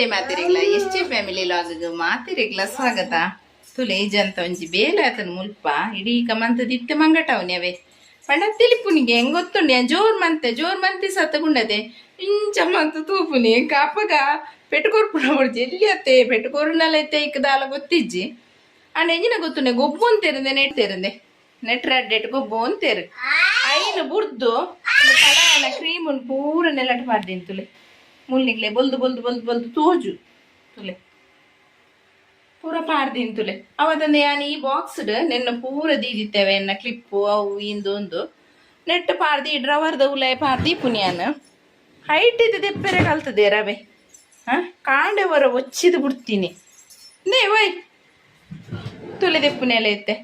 ನಮಸ್ತೆ ಮಾತಿರಿಗ್ಲ ಎಷ್ಟೇ family log ಮಾತಿರಿಗ್ಲ ಸ್ವಾಗತ ತುಲೆ ಜಂತ ಒಂಜಿ ಬೇಲೆ ಆತನ ಮುಲ್ಪ ಇಡೀ ಕಮಂತ ದಿತ್ತೆ ಮಂಗಟವನ್ಯವೇ ಪಂಡ ತಿಳಿಪುನಿಗೆ ಹೆಂಗ್ ಗೊತ್ತುಂಡಿ ಜೋರ್ ಮಂತಿ ಸತ್ತಗುಂಡದೆ ಇಂಚ ಮಂತ ತೂಪುನಿ ಕಾಪಗ ಪೆಟ್ಕೋರ್ಪುಣ ಹೊಡ್ಜಿ ಎಲ್ಲಿ ಅತ್ತೆ ಪೆಟ್ಕೋರ್ನಲ್ಲೈತೆ ಇಕ್ಕದಾಲ ಗೊತ್ತಿಜ್ಜಿ ಅಂಡ ಎಂಜಿನ ಗೊತ್ತುಂಡೆ ಗೊಬ್ಬು ಅಂತೆರಂದೆ ನೆಟ್ರಡ್ಡೆಟ್ ಗೊಬ್ಬು ಅಂತೇರು ಐನು ಬುರ್ದು ಕಲಾಯನ ಕ್ರೀಮುನ್ ಪೂರ ನೆಲಟ್ ಮಾಡ್ದಿನ್ ತುಲೆ ಮುಳ್ಳಿಗ್ಲೆ ಬೊಲ್ದು ತೋಜು ತುಲೆ ಪೂರ ಪಾಡ್ದಿನ್ ತುಲೆ ಅವತ್ತಂದೆ ಯಾನ್ ಈ ಬಾಕ್ಸ್ ನೆನ್ನ ಪೂರ ದೀದಿತ್ತೇವೆ ಎನ್ನ ಕ್ಲಿಪ್ಪು ಅವು ಇಂದೊಂದು ನೆಟ್ ಪಾಡ್ದಿ ಡ್ರವರ್ದ ಉಲಾಯ ಪಾಡ್ದಿ ಪುನಿಯಾನ್ ಹೈಟ್ ಇದು ದೆಪ್ಪೆರೆ ಕಲ್ತದೆ ರವೆ ಕಾಂಡೆ ಹೊರ ಒಚ್ಚಿದು ಬಿಡ್ತೀನಿ ನೇ ಒಯ್ ತುಲೆ ದೆಪ್ಪುನೆಲ್ಲ ಐತೆ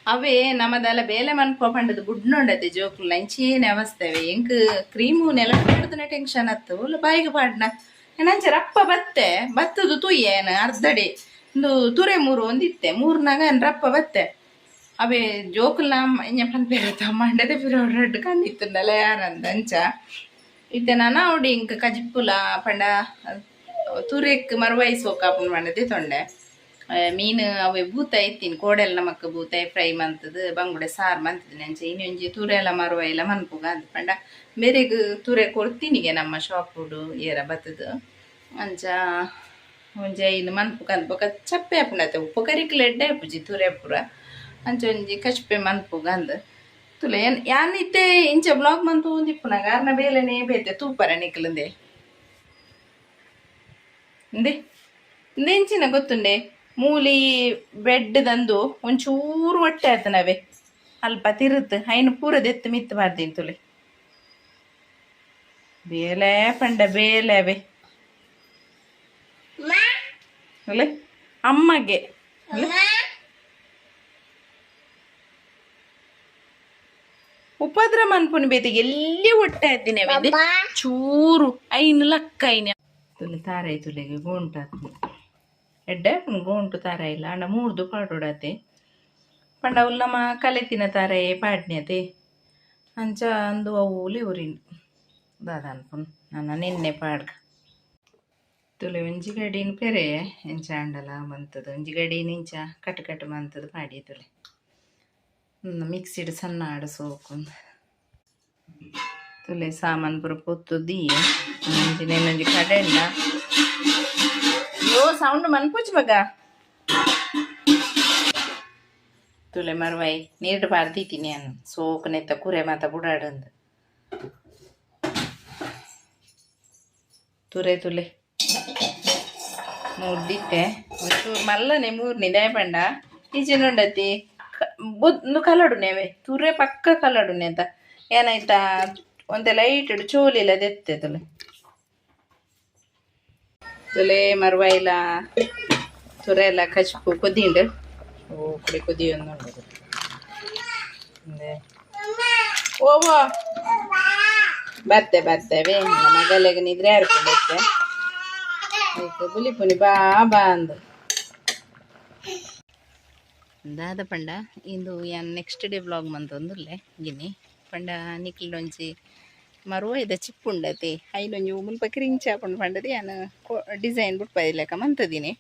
ಅವೇ ನಮ್ಮದೆಲ್ಲ ಬೇಲೆ ಮನ್ಪ ಪಂಡದು ಗುಡ್ನೊಂಡದೆ ಜೋಕುಲ್ಲ ಇಂಚೇನೆ ಅವಸ್ಥೆವೆ ಎಂಕ್ ಕ್ರೀಮು ನೆಲ ಕೊಡ್ದನೆ ಟೆನ್ಷನ್ ಅತ್ತು ಉಲ್ಲ ಬಾಯಿಗೆ ಪಾಡ್ನ ಏನಂಚ ರಪ್ಪ ಬತ್ತದು ತುಯ್ಯೇನ ಅರ್ಧಡಿ ಒಂದು ತುರೆ ಮೂರು ಒಂದಿತ್ತೆ ಮೂರ್ನಾಗ ರಪ್ಪ ಬತ್ತೆ ಅವೇ ಜೋಕುಲ್ಲ ಇಂಜ ಪನ್ಪೇರತ ಮಂಡದೆ ಪಿರೋಡ್ ಕಂಡಿತ್ತುಂಡಲ್ಲ ಯಾರಂದ ಅಂಚ ಇತ್ತೆ ನಾನು ಅವಡಿ ಇಂಕ ಕಜಿಪ್ಪುಲ ಪಂಡ ತುರೆಕ್ ಮರುವೈಸೋಕಾಪನ್ ಮಂಡದೆ ತೊಂಡೆ ಮೀನು ಅವೇ ಬೂತ ಇತ್ತೀನಿ ಕೋಡೆಲ್ಲ ನಮಕ್ ಬೂತಾಯಿ ಫ್ರೈ ಮಂತದ್ದು ಬಂಗುಡೆ ಸಾರು ಮಂತದ್ದು ಅಂಚೆ ಇನ್ನೊಂಜಿ ತುರೆಲ್ಲ ಮರುವ ಎಲ್ಲ ಮನ್ಪುಗ ಅಂತ ಪಂಡ ಬೇರೆಗ್ ತುರೆ ಕೊಡ್ತೀನಿಗೆ ನಮ್ಮ ಶಾಪುಡು ಏರ ಬತ್ತದು ಅಂಚ ಒಂಜಿ ಐನು ಮನ್ಪುಗ ಅಂತ ಬೊಕ ಚಪ್ಪೆ ಹಾಪುಂಡತೆ ಉಪ್ಪು ಕರಿಕ್ಲೆ ಎಡ್ಡೆ ಹಾಪುಜಿ ತುರೆ ಪೂರ ಅಂಚ ಒಂಜಿ ಕಚ್ಪೆ ಮನ್ಪುಗ ಅಂದ್ ತುಲೆ ಯಾನ್ ಇತ್ತೆ ಇಂಚ ಬ್ಲಾಗ್ ಮಂತು ಒಂದಿಪ್ಪುನಾಗ ಅರ್ನ ಬೇಲೆನೇ ಬೇತೆ ತೂಪರ ನಿಕ್ಲಂದೆ ಇಂಚಿನ ಗೊತ್ತುಂಡೆ ಮೂಲಿ ಬೆಡ್ದಂದು ಒಂಚೂರು ಹೊಟ್ಟೆ ಆಯ್ತನವೆ ಅಲ್ಪ ತಿರುತ್ತು ಐನು ಪೂರದೆತ್ತು ಮಿತ್ತು ಮಾಡ್ದೀನಿ ತುಲೆ ಬೇಲೆ ಪಂಡ ಬೇಲೆ ಅವೆ ಅಲ್ಲ ಅಮ್ಮಗೆ ಉಪದ್ರ ಮನ್ಪುನ್ ಬೇತಿಗೆ ಎಲ್ಲಿ ಹೊಟ್ಟೆ ಆಯ್ತೀನಿ ಅವೆ ಚೂರು ಐನು ಲಕ್ಕ ಐನ ತುಲೆ ತಾರೈ ತುಲೆಗೆ ಗೋಂಟಾತ್ನಿ ಎಡ್ಡೆ ಗೋಂಟು ತಾರ ಇಲ್ಲ ಅಂಡ ಮೂರ್ದು ಪಾಡೋಡತೆ ಪಂಡ ಉಲ್ಲಮ ಕಲೆತಿನ ತಾರಯೇ ಪಾಡ್ನ್ಯತೆ ಅಂಚ ಅಂದು ಅವುಲಿ ಉರಿಂಡು ದಾದ ಅನ್ಪುನ್ ನನ್ನ ನಿನ್ನೆ ಪಾಡ್ಗ ತುಲೆ ಒಂಜಿ ಗಡಿನ ಪೆರೆ ಎಂಚ ಅಂಡಲ ಮಂತದು ಒಂಜಿ ಗಡಿನ ಇಂಚ ಕಟ್ ಮಂತದು ಪಾಡಿ ತುಲೆ ಮಿಕ್ಸಿಡ್ ಸಣ್ಣ ಆಡ ಸೋಕುಂದು ತುಲೆ ಸಾಮಾನು ಪುರ ಪೊತ್ತು ದಿ ಒಂಜಿ ಕಡೆಂಡ ಯೋ ಸೌಂಡ್ ಮನ್ಪುಜ್ ಮಗ ತುಲೆ ಮರ್ವೈ ನೀರು ಪಾರ್ದಿತೀನಿ ನಾನು ಸೋಕನೆತ್ತ ಕುರೆ ಮಾತ ಬುಡಾಡಂದು ತುರೆ ಮೂರ್ದಿತ್ತೆ ಒಂಚೂರು ಮಲ್ಲನೆ ಮೂರ್ನಿ ದಯಪಂಡ ಈಚಿನುಂಡತಿ ಬುದ್ದು ಕಲಡುನೇವೆ ತುರೆ ಪಕ್ಕ ಕಲಡುನೆ ಅಂತ ಏನಾಯ್ತಾ ಒಂತೆ ಲೈಟ್ ಚೋಲಿಲ್ಲ ದೆತ್ತೆ ತುಲೆ ಮರುವಾಯಿಲ ತುರೆ ಎಲ್ಲ ಕಚ್ಪು ಕೊದ್ದಿಂಡು ಓ ಕುಡಿ ಕೊದಿಯೊಂದು ಓವೋ ಬರ್ತೇವೆ ಮಗಲೆಗೆ ನಿದ್ರೆ ಹರ್ಕೊಂಡೈತೆ ಬುಲಿಪುನಿ ಬಾ ಅಂದು ದಾದ ಪಂಡ ಇಂದು ಯಾನ್ ನೆಕ್ಸ್ಟ್ ಡೇ ವ್ಲಾಗ್ ಮಂತೊಂದುಲ್ಲೆ ಗಿನಿ ಪಂಡ ನಿಕ್ಲೊಂಜಿ ಮರುವ ಇದ ಚಿಪ್ಪುಂಡತಿ ಐನೊಂಜಿ ಮುಲ್ಪ ಕ್ರಿಂಚ್ ಹಾಕೊಂಡು ಪಂಡದಿ ಯಾನು ಡಿಸೈನ್ ಬುಡ್ಪದಿಲ್ಲಕ ಮಂತದಿನಿ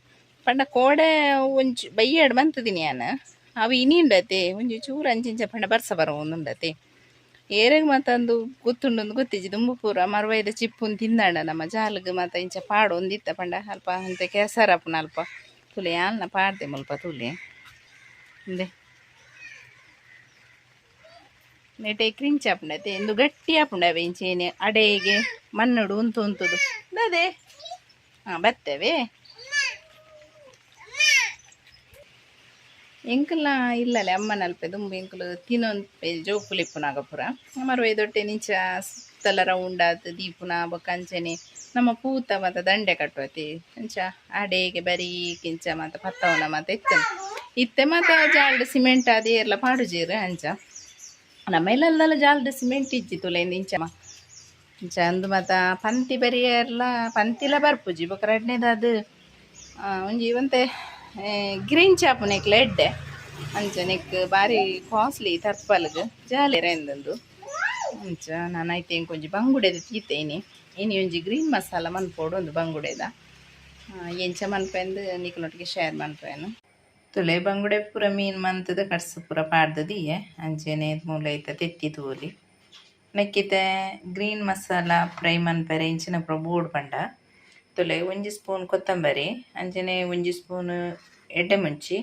ಪಂಡ ಕೋಡೆ ಒಂಚು ಬೈಯಾಡು ಮಂತದಿನಿ ಯಾನು ಅವು ಇನಿಂಡತಿ ಒಂಜಿ ಚೂರು ಅಂಚಿಂಚ ಪಂಡ ಬರ್ಸ ಒಂದುಂಡತಿ ಏರೆಗ್ ಮತ್ತಂದು ಗೊತ್ತುಂಡೊಂದು ಗೊತ್ತಿಜ್ಜಿ ತುಂಬ ಪೂರ ಮರುವೈದ ಚಿಪ್ಪುನ್ ತಿಂದಾಂಡ ನಮ್ಮ ಜಾಲ್ಗ್ ಮತ್ತ ಇಂಚ ಪಾಡು ಒಂದಿತ್ತ ಪಂಡ ಅಲ್ಪ ಅಂತೆ ಕೆಸರಪ್ಪನ ಅಲ್ಪ ತುಲೆ ಯಾಲ್ನ ಪಾಡ್ದೆ ಮುಲ್ಪ ತುಲೆ ಇಂದೆ ನೆಟೆ ಕ್ರಿಂಚ್ ಹಾಪುಂಡತೆ ಎಂದು ಗಟ್ಟಿ ಹಾಪುಂಡವೆ ಇಂಚೇನೆ ಅಡೆಗೆ ಮಣ್ಣುಡು ಉಂತುದು ಅದೇ ಬರ್ತೇವೆ ಎಂಕಲ್ಲ ಇಲ್ಲಲೆ ಅಮ್ಮನಲ್ಪೆ ದುಂಬು ಎಂಕಲು ತಿನ್ನೊಂದು ಜೋಕುಲಿಪ್ಪುನಾಗ ಪುರ ಮರುವೆ ದೊಟ್ಟೆ ನಿಂಚ ಸುತ್ತಲ ರೌಂಡ್ ಆತು ದೀಪುನ ಬೊಕ್ಕಂಚನೆ ನಮ್ಮ ಪೂತ ಮತ್ತು ದಂಡೆ ಕಟ್ಟುವತಿ ಅಂಚ ಅಡೆಗೆ ಬರೀ ಕಿಂಚ ಮತ್ತು ಪತ್ತವನ ಮತ್ತು ಇತ್ತೆ ಮತ್ತು ಜಾಲ್ಡ್ ಸಿಮೆಂಟ್ ಅದೇ ಎಲ್ಲ ಪಾಡುಜೀರು ಅಂಚ ನಮ್ಮ ಇಲ್ಲೆಲ್ಲ ಜಾಲ್ಡ್ ಸಿಮೆಂಟ್ ಇಜ್ಜಿ ತುಲೆಂದು ಇಂಚ ಅಂದು ಮತ್ತು ಪಂತಿ ಬರೀ ಎಲ್ಲ ಪಂತಿಲ ಬರ್ಪುಜಿ ಬೊಕ್ಕ ಎರಡನೇದು ಒಂಜಿ ಒಂತೆ ಗ್ರೀನ್ ಚಾಪುನೆಕ್ಲ ಎಡ್ಡೆ ಅಂಚ ನೆಕ್ ಬಾರಿ ಕಾಸ್ಟ್ಲಿ ತರ್ಪಲ್ಗೆ ಜಾಲಿರ ಎಂದಂದು ಅಂಚ ನಾನೈತೆ ಕೊಂಚ ಬಂಗುಡೆದ ತೀತೇನಿ ಇನಿ ಒಂಜಿ ಗ್ರೀನ್ ಮಸಾಲ ಮನ್ಪೋಡು ಒಂದು ಬಂಗುಡೆದ ಎಂಚ ಮನ್ಪೆಂದು ನಿಕ್ಲೊಟ್ಟಿಗೆ ಶೇರ್ ಮನ್ಪೇನು ತುಲೆ ಬಂಗುಡೆ ಪೂರ ಮೀನು ಮಂತದ ಕಟ್ಸ ಪೂರ ಪಾಡ್ದದಿಯೆ ಅಂಚೆನೆ ಮೂಲ ಐತ ತೆತ್ತಿ ತೂಲಿ ನೆಕ್ಕಿತೆ ಗ್ರೀನ್ ಮಸಾಲ ಫ್ರೈ ಮನ್ಪೆರೆ ಇಂಚಿನ ಪೂರ ಬೋಡ್ ಪಂಡ ತುಲೆ ಒಂಜಿ ಸ್ಪೂನ್ ಕೊತ್ತಂಬರಿ ಅಂಚನೆ ಒಂಜಿ ಸ್ಪೂನ್ ಎಡ್ಡೆ ಮುಂಚಿ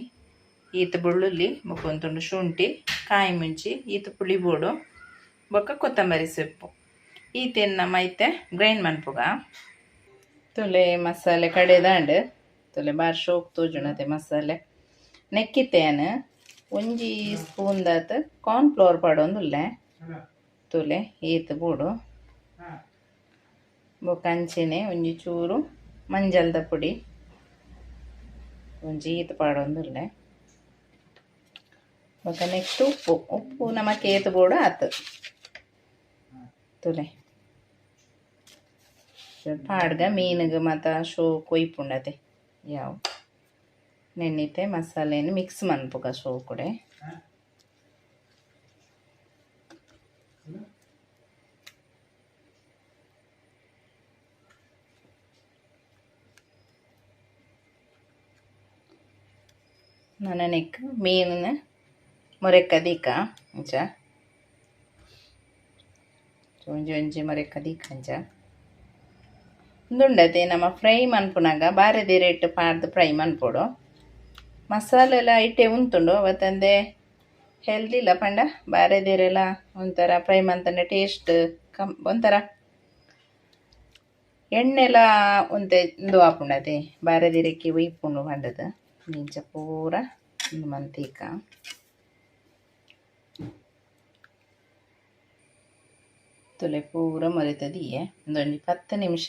ಈತ ಬೆಳ್ಳುಳ್ಳಿ ಬೊಕ್ಕೊಂತುಂಡು ಶುಂಠಿ ಕಾಯಿ ಮುಂಚಿ ಈತ ಪುಳಿ ಬೋಡು ಬೊಕ್ಕ ಕೊತ್ತಂಬರಿ ಸೊಪ್ಪು ಈತೇನು ನಮ್ಮ ಐತೆ ಗ್ರೈಂಡ್ ಮನ್ಪುಗ ತುಲೆ ಮಸಾಲೆ ಕಡೆದಾಂಡ್ ತುಲೆ ಬಾರಿ ಶೋಕ್ ತೋಜುಣತೆ ಮಸಾಲೆ ನೆಕ್ಕಿತ್ತೇನು ಒಂಜಿ ಸ್ಪೂನ್ ದಾತ್ ಕಾರ್ನ್ಫ್ಲವರ್ ಪಾಡೊಂದುಲ್ಲೆ ತುಲೆ ಈತ ಬೋಡು ಬೊಕ್ಕ ಅಂಚೆನೆ ಒಂಜಿ ಚೂರು ಮಂಜಲ್ದ ಪುಡಿ ಒಂಜಿ ಈತ ಪಾಡೊಂದುಲ್ಲೆ ಬೊಕ್ಕ ನೆಕ್ಸ್ಟ್ ಉಪ್ಪು ನಮಕ್ ಏತ್ ಬೋಡು ಆತು ತುಲೆ ಪಾಡ್ಗ ಮೀನಿಗೆ ಮಾತ ಶೋ ಕೊಯ್ಪುಂಡತೆ ಯಾವ ನೆನ್ನಿತೆ ಮಸಾಲೆಯನ್ನು ಮಿಕ್ಸ್ ಮನ್ಪುಗ ಶೋ ಕೊಡೆ ನನನೆಕ್ ಮೀನಿನ ಮೊರೆಕ್ಕದೀಕ ಅಂಚ ಒಂಜಿ ಒಂಜಿ ಮೊರೆಕ್ಕದೀಕ ಅಂಚ ಉಂದುಂಡತೆ ನಮ್ಮ ಫ್ರೈ ಮನ್ಪುನಾಗ ಬಾರೆದೆ ರೇಟ್ ಪಾಡ್ದು ಫ್ರೈ ಮನ್ಪೊಡು ಮಸಾಲೆ ಎಲ್ಲ ಐಟೆ ಉಂತುಂಡು ಅವತ್ತಂದೆ ಹೆಲ್ದಿ ಇಲ್ಲ ಪಂಡ ಬಾರೆದೇರೆಲ್ಲ ಒಂಥರ ಫ್ರೈ ಮಂತಂಡೆ ಟೇಸ್ಟ್ ಒಂಥರ ಎಣ್ಣೆಲ್ಲ ಒಂತೆ ಇಂದು ಆಪುಂಡತೆ ಬಾರೆದಿರಕ್ಕೆ ಒಯ್ಪುಂಡು ಪಂಡದು ಮಿಂಚ ಪೂರ ಒಂದು ಮಂತೀಕ ತುಲೆ ಪೂರ ಮೊರೆತದಿಯೆ ಒಂದೊಂದು 10 ನಿಮಿಷ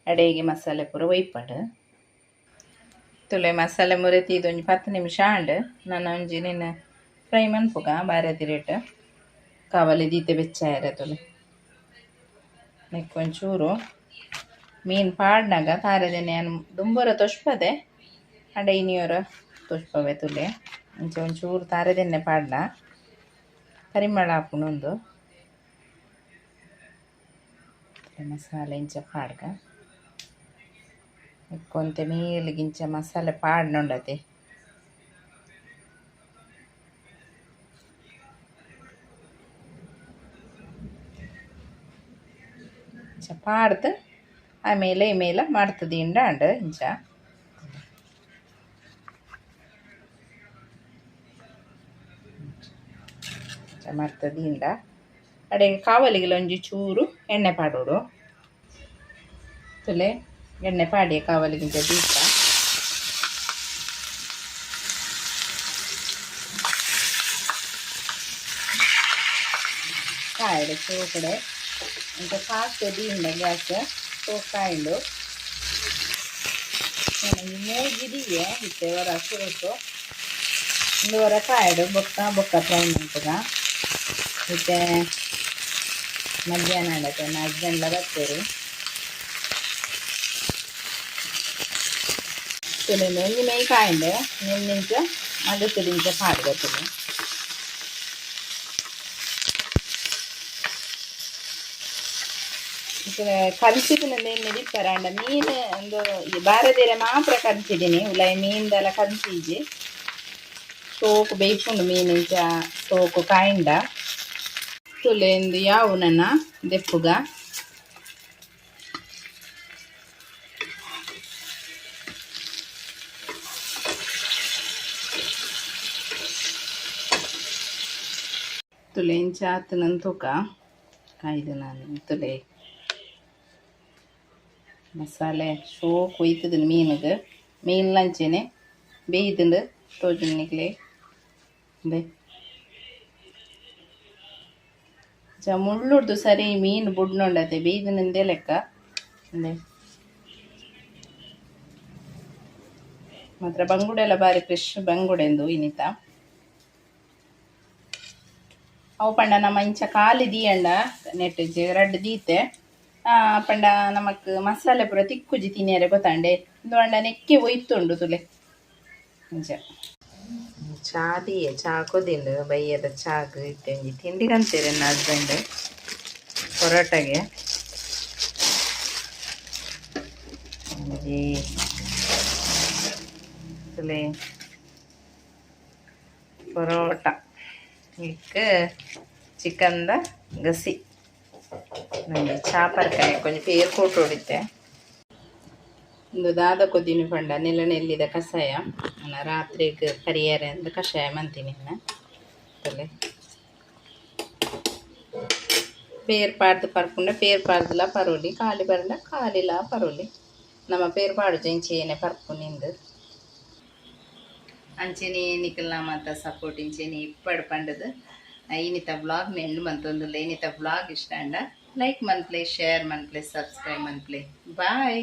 ಅಡೆಗೆ ಮಸಾಲೆ ಪೂರ ಒಯ್ಪಡು ತುಲೆ ಮಸಾಲೆ ಮುರೆತಿ ಇದೊಂದು 10 ನಿಮಿಷ ಆಂಡ್ ನಾನು ಒಂಜಿ ನಿನ್ನ ಫ್ರೈ ಮನ್ಪುಗ ಬಾರದಿ ರೇಟ್ ಕಾವಲಿ ದೀತೆ ಬೆಚ್ಚಾಯರ ತುಲೆ ನೆಕ್ಕೊಂಚೂರು ಮೀನು ಪಾಡ್ನಾಗ ತಾರದೆ ನಾನು ದುಂಬರ ತೊಷ್ಪದೆ ಅಡೈನಿಯವರ ತೊಷ್ಪವೆ ತುಲೆ ಅಂಚೆ ಒಂಚೂರು ತಾರದೆನ್ನೆ ಪಾಡ್ನ ಪರಿಮಳ ಹಾಪುಣೊಂದು ಮಸಾಲೆ ಇಂಚ ಪಾಡ್ಗ ಕೊಂತೆ ಮೇಲಿಗಿಂಚ ಮಸಾಲೆ ಪಾಡ್ನೊಂಡತೆ ಇಂಚ ಪಾಡ್ದು ಆಮೇಲೆ ಮೇಲ ಮಾಡ್ತದೆ ಇಂಡ ಇಂಚ ಮಾಡ್ತದೆ ಇಂಡ ಅಡೆ ಕಾವಲಿಗೆಲ್ಲ ಒಂಜಿ ಚೂರು ಎಣ್ಣೆ ಪಾಡೋಡು ತುಲೆ ಎಣ್ಣೆ ಪಾಡಿ ಕಾವಲಿಗಿಂತ ದೀಪ ಕಾಯಿಡು ಚೂಕಡೆ ಇಂಕ ಫಾಸ್ಟ್ ದೀಂಡ ಗ್ಯಾಸ್ ಕಾಯಿಂಡು ಮೂಗಿದಿಗೆ ಇತ್ತೆ ವರ ಸುರುಟು ಒಂದು ವರ ಕಾಯಿಡು ಬೊಕ್ಕ ಫ್ರೈ ಮಾಡ್ತದ ಮತ್ತೆ ಮಧ್ಯಾಹ್ನ ಆಡತ್ತೆ ಹಸ್ಬೆಂಡ್ಲ ಬರ್ತೀರಿ ತುಳಿ ಒಂಜಿ ಮೈ ಕಾಯಿಂಡೆ ನಿನ್ನಿಂಚ ಮಗಸಿದಿಂಚ ಪಾಡ್ಗತ್ತುದು ಕಲಿಸಿದಿನ ನೆನ್ನೆ ದಿಪ್ಪರಾಂಡ ಮೀನು ಒಂದು ಬಾರದೇರೆ ಮಾತ್ರ ಕಲಿಸಿದ್ದೀನಿ ಉಲಾಯಿ ಮೀನ್ದೆಲ್ಲ ಕಲಿಸಿಜಿ ಸೋಕು ಬೇಯ್ಪುಂಡು ಮೀನಿಂಚ ಸೋಕು ಕಾಯಿಂಡ ತುಲೆಂದು ಯಾವು ನನ್ನ ದೆಪ್ಪುಗ ತುಲೆ ಇಂಚ ಆತನಂದು ತೂಕ ಕಾಯ್ದು ನಾನು ತುಲೆ ಮಸಾಲೆ ಶೋ ಕೊಯ್ತದ ಮೀನಿಗೆ ಮೀನು ಲಂಚೆನೆ ಬೇಯ್ದುಂಡು ತೋಜುನಿಕ್ಲೆ ಬೇ ಮುಳ್ಳುಡ್ದು ಸರಿ ಮೀನು ಬುಡ್ನೊಂಡತೆ ಬೇಯ್ದಿನಂದೇ ಲೆಕ್ಕ ಅಂದೆ ಮಾತ್ರ ಬಂಗುಡೆ ಎಲ್ಲ ಬಾರಿ ಫ್ರೆಶ್ ಬಂಗುಡೆಂದು ಇನ್ನಿತ ಅವು ಪಂಡ ನಮ್ಮ ಇಂಚ ಕಾಲಿ ದೀಯಂಡ ನೆಟ್ ರಡ್ಡು ದೀತೆ ಪಂಡ ನಮಕ್ ಮಸಾಲೆ ಪೂರ ತಿಕ್ಕುಜಿ ತಿನ್ನಿಯರೆ ಗೊತ್ತಾಂಡೆ ಇಂದು ಅಂಡ ನೆಕ್ಕೆ ಒಯ್ತುಂಡು ತುಲೆ ಇಂಚ ಚಾ ದಿಯೆ ಚಾ ಕೊದಿಂಡು ಬೈಯದ ಚಾಗ್ ಇಟ್ಟಂಜಿ ತಿಂಡಿ ಕಂತೇರೆ ನನ್ನ ಹಸ್ಬೆಂಡ್ ಪರೋಟಗೆ ಪರೋಟ ಇಕ್ಕ ಚಿಕನ್ದ ಗಸಿ ನನಗೆ ಚಾಪರ್ಕಾಯಿ ಕೊಂಚ ಪೇರು ಕೊಟ್ಟು ಹೊಡಿತೆ ಒಂದು ದಾದ ಕೊದ್ದಿನ ಪಂಡ ನೆಲ ನೆಲ್ಲಿದ ಕಷಾಯ ನಾನು ರಾತ್ರಿಗೆ ಪರಿಹಾರ ಅಂತ ಕಷಾಯ ಮಂತೀನಿ ತಲೆ పేరు పాడుతూ పరకుండా పేరు పాడుదలా పరోలి కాలి పరల కాలిలా పరోలి ನಮ್ಮ పేరు ಪಾಡು ಜಂಚೇನೆ ಪರ್ಪುನಿಂದು ಅಂಚೆನೆ ನಿಕಲ್ನ ಮಾತ ಸಪೋರ್ಟ್ ಇಂಚೆನೆ ಇಪ್ಪಡು ಪಂಡದು ಇನ್ನಿತ ವ್ಲಾಗ್ ಮೆಂಡು ಮಂತೊಂದುಲ್ಲ ಇನ್ನಿತ ವ್ಲಾಗ್ ಇಷ್ಟ ಅಂಡ ಲೈಕ್ ಮನ್ಪ್ಲೆ ಶೇರ್ ಮನ್ಪ್ಲೆ ಸಬ್ಸ್ಕ್ರೈಬ್ ಮನ್ಪ್ಲೆ ಬಾಯ್.